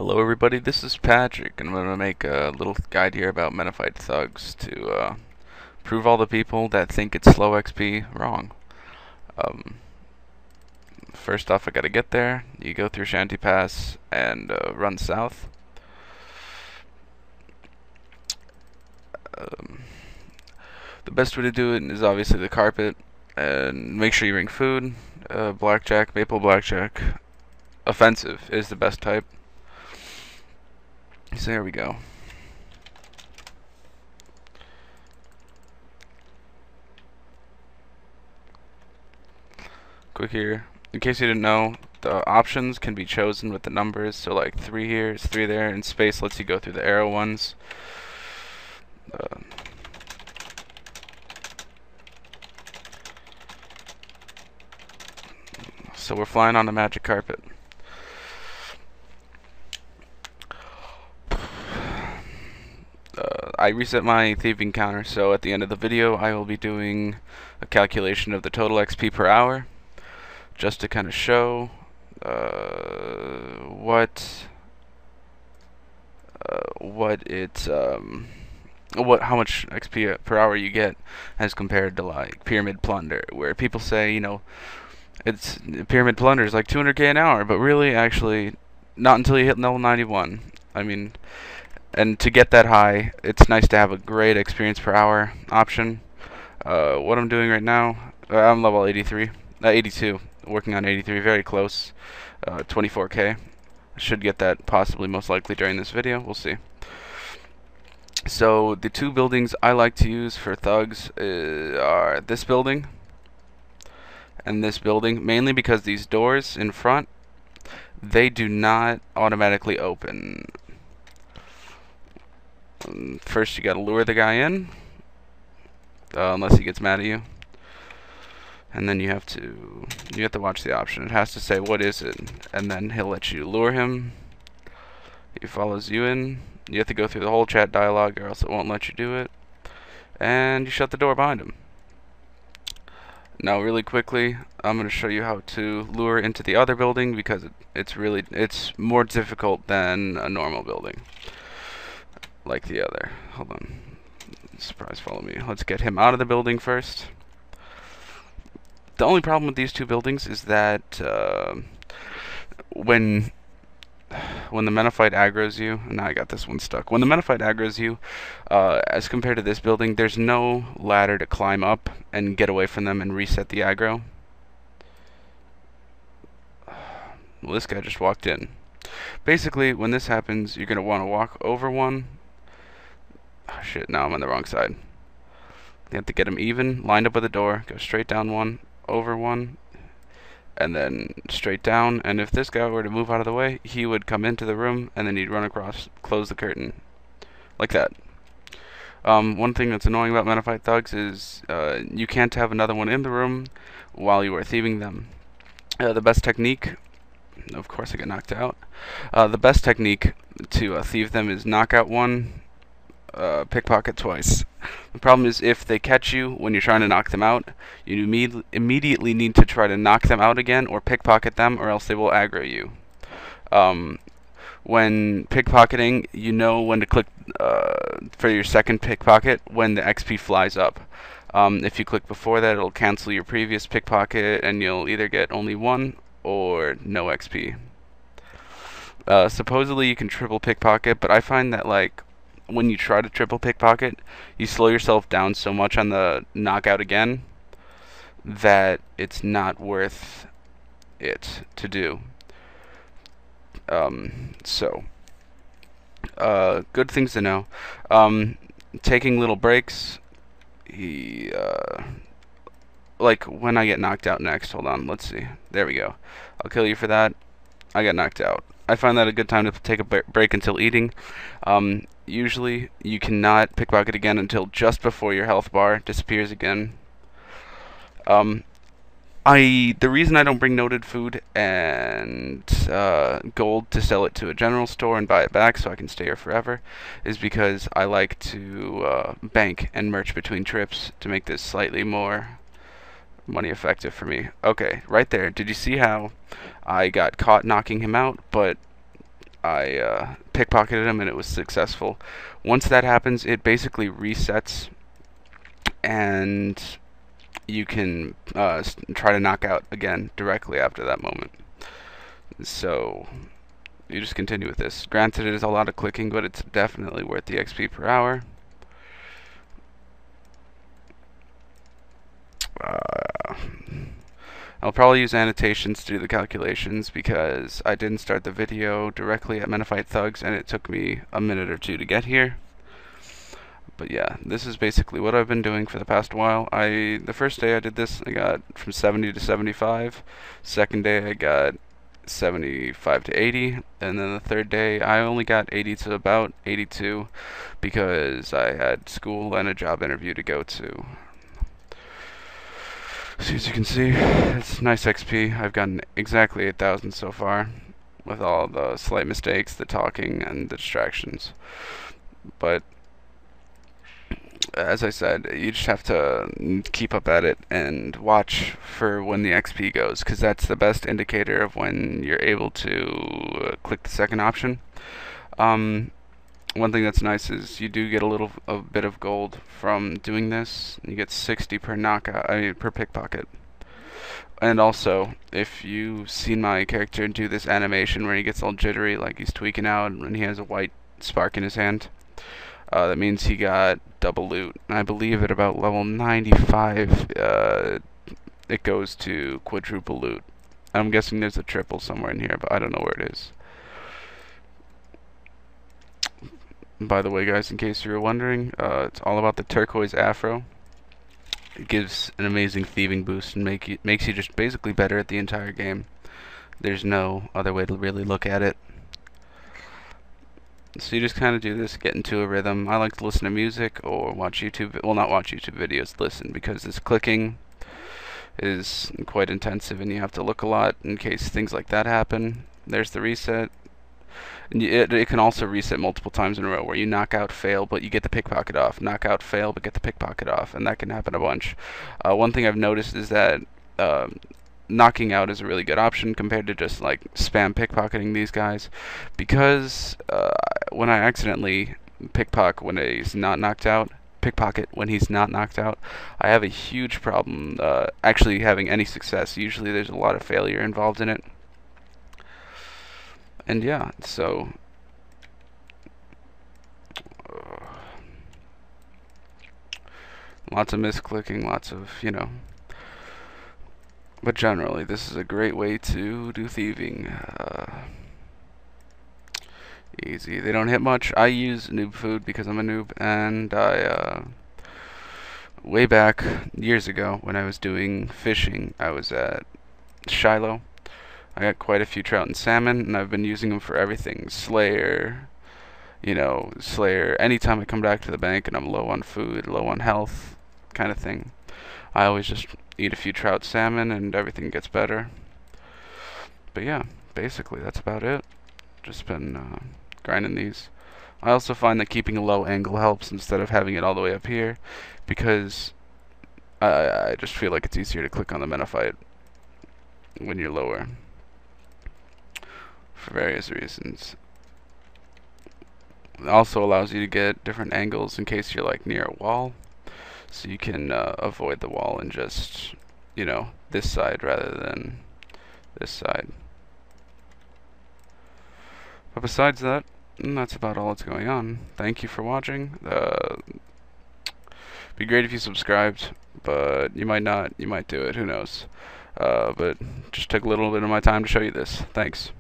Hello everybody, this is Patrick, and I'm going to make a little guide here about Menaphite thugs to prove all the people that think it's slow XP wrong. Um, First off, I gotta get there. You go through Shanty Pass and run south. Um, the best way to do it is obviously the carpet, and make sure you bring food. Blackjack, maple blackjack. Offensive is the best type. So there we go. Quick here. In case you didn't know, the options can be chosen with the numbers. So like 3 here is 3 there, and space lets you go through the arrow ones. So we're flying on the magic carpet. I reset my thieving counter, so at the end of the video I will be doing a calculation of the total XP per hour, just to kind of show how much XP per hour you get as compared to like pyramid plunder, where people say, you know, it's pyramid plunder is like 200k an hour, but really, actually, not until you hit level 91. I mean, and to get that high, it's nice to have a great experience per hour option. What I'm doing right now, I'm level 82, working on 83, very close, 24k. I should get that possibly, most likely during this video. We'll see. So the two buildings I like to use for thugs are this building and this building, mainly because these doors in front, they do not automatically open. First you gotta lure the guy in, unless he gets mad at you, and then you have to watch the option. It has to say what is it, and then he'll let you lure him. He follows you in. You have to go through the whole chat dialogue, or else it won't let you do it, and you shut the door behind him. Now really quickly, I'm going to show you how to lure into the other building, because it's more difficult than a normal building like the other. Hold on. Surprise, follow me. Let's get him out of the building first. The only problem with these two buildings is that when the Menaphite aggroes you, now I got this one stuck. When the Menaphite aggroes you, as compared to this building, there's no ladder to climb up and get away from them and reset the aggro. Well, this guy just walked in. Basically, when this happens, you're going to want to walk over one. Oh, shit, now I'm on the wrong side. You have to get him even, lined up with the door, go straight down one, over one, and then straight down. And if this guy were to move out of the way, he would come into the room, and then he'd run across, close the curtain. Like that. One thing that's annoying about Menaphite thugs is you can't have another one in the room while you are thieving them. The best technique, of course I get knocked out, the best technique to thieve them is knock out one, pickpocket twice. The problem is, if they catch you when you're trying to knock them out, you immediately need to try to knock them out again or pickpocket them, or else they will aggro you. When pickpocketing, you know when to click for your second pickpocket when the XP flies up. If you click before that, it'll cancel your previous pickpocket, and you'll either get only 1 or no XP. Supposedly you can triple pickpocket, but I find that, like, when you try to triple pickpocket, you slow yourself down so much on the knockout again that it's not worth it to do. Good things to know. Taking little breaks. Like when I get knocked out next, hold on, let's see. There we go. I'll kill you for that. I got knocked out. I find that a good time to take a break until eating. Usually you cannot pickpocket again until just before your health bar disappears again. The reason I don't bring noted food and gold to sell it to a general store and buy it back so I can stay here forever is because I like to bank and merch between trips to make this slightly more money effective for me. Okay, right there. Did you see how I got caught knocking him out, but I pickpocketed him and it was successful. Once that happens, it basically resets, and you can try to knock out again directly after that moment. So you just continue with this. Granted, it is a lot of clicking, but it's definitely worth the XP per hour. I'll probably use annotations to do the calculations because I didn't start the video directly at Menaphite Thugs and it took me a minute or two to get here. But yeah, this is basically what I've been doing for the past while. The first day I did this, I got from 70 to 75. Second day I got 75 to 80, and then the third day I only got 80 to about 82 because I had school and a job interview to go to. So as you can see, it's nice XP. I've gotten exactly 8,000 so far, with all the slight mistakes, the talking, and the distractions. But as I said, you just have to keep up at it and watch for when the XP goes, because that's the best indicator of when you're able to click the second option. One thing that's nice is you do get a bit of gold from doing this. You get 60 per knockout, per pickpocket. And also, if you've seen my character do this animation where he gets all jittery, like he's tweaking out, and he has a white spark in his hand, that means he got double loot. And I believe at about level 95, it goes to quadruple loot. I'm guessing there's a triple somewhere in here, but I don't know where it is. By the way, guys, in case you were wondering, it's all about the turquoise afro. It gives an amazing thieving boost and makes you just basically better at the entire game. There's no other way to really look at it. So you just kind of do this, get into a rhythm. I like to listen to music or watch YouTube. Well, not watch YouTube videos, listen, because this clicking is quite intensive and you have to look a lot in case things like that happen. There's the reset. And it can also reset multiple times in a row where you knock out, fail, but you get the pickpocket off. Knock out, fail, but get the pickpocket off. And that can happen a bunch. One thing I've noticed is that knocking out is a really good option compared to just like spam pickpocketing these guys. Because when I accidentally pickpocket when he's not knocked out, I have a huge problem actually having any success. Usually there's a lot of failure involved in it. And yeah, so lots of misclicking, lots of, but generally this is a great way to do thieving. Easy. They don't hit much. I use noob food because I'm a noob, and I way back years ago when I was doing fishing, I was at Shiloh. I got quite a few trout and salmon, and I've been using them for everything. Slayer, Slayer. Anytime I come back to the bank and I'm low on food, low on health, kind of thing, I always just eat a few trout, salmon, and everything gets better. But yeah, basically that's about it. Just been grinding these. I also find that keeping a low angle helps instead of having it all the way up here, because I just feel like it's easier to click on the Menaphite when you're lower, for various reasons. It also allows you to get different angles in case you're like near a wall, so you can avoid the wall and just, this side rather than this side. But besides that, that's about all that's going on. Thank you for watching. Be great if you subscribed, but you might not. You might do it. Who knows? But just took a little bit of my time to show you this. Thanks.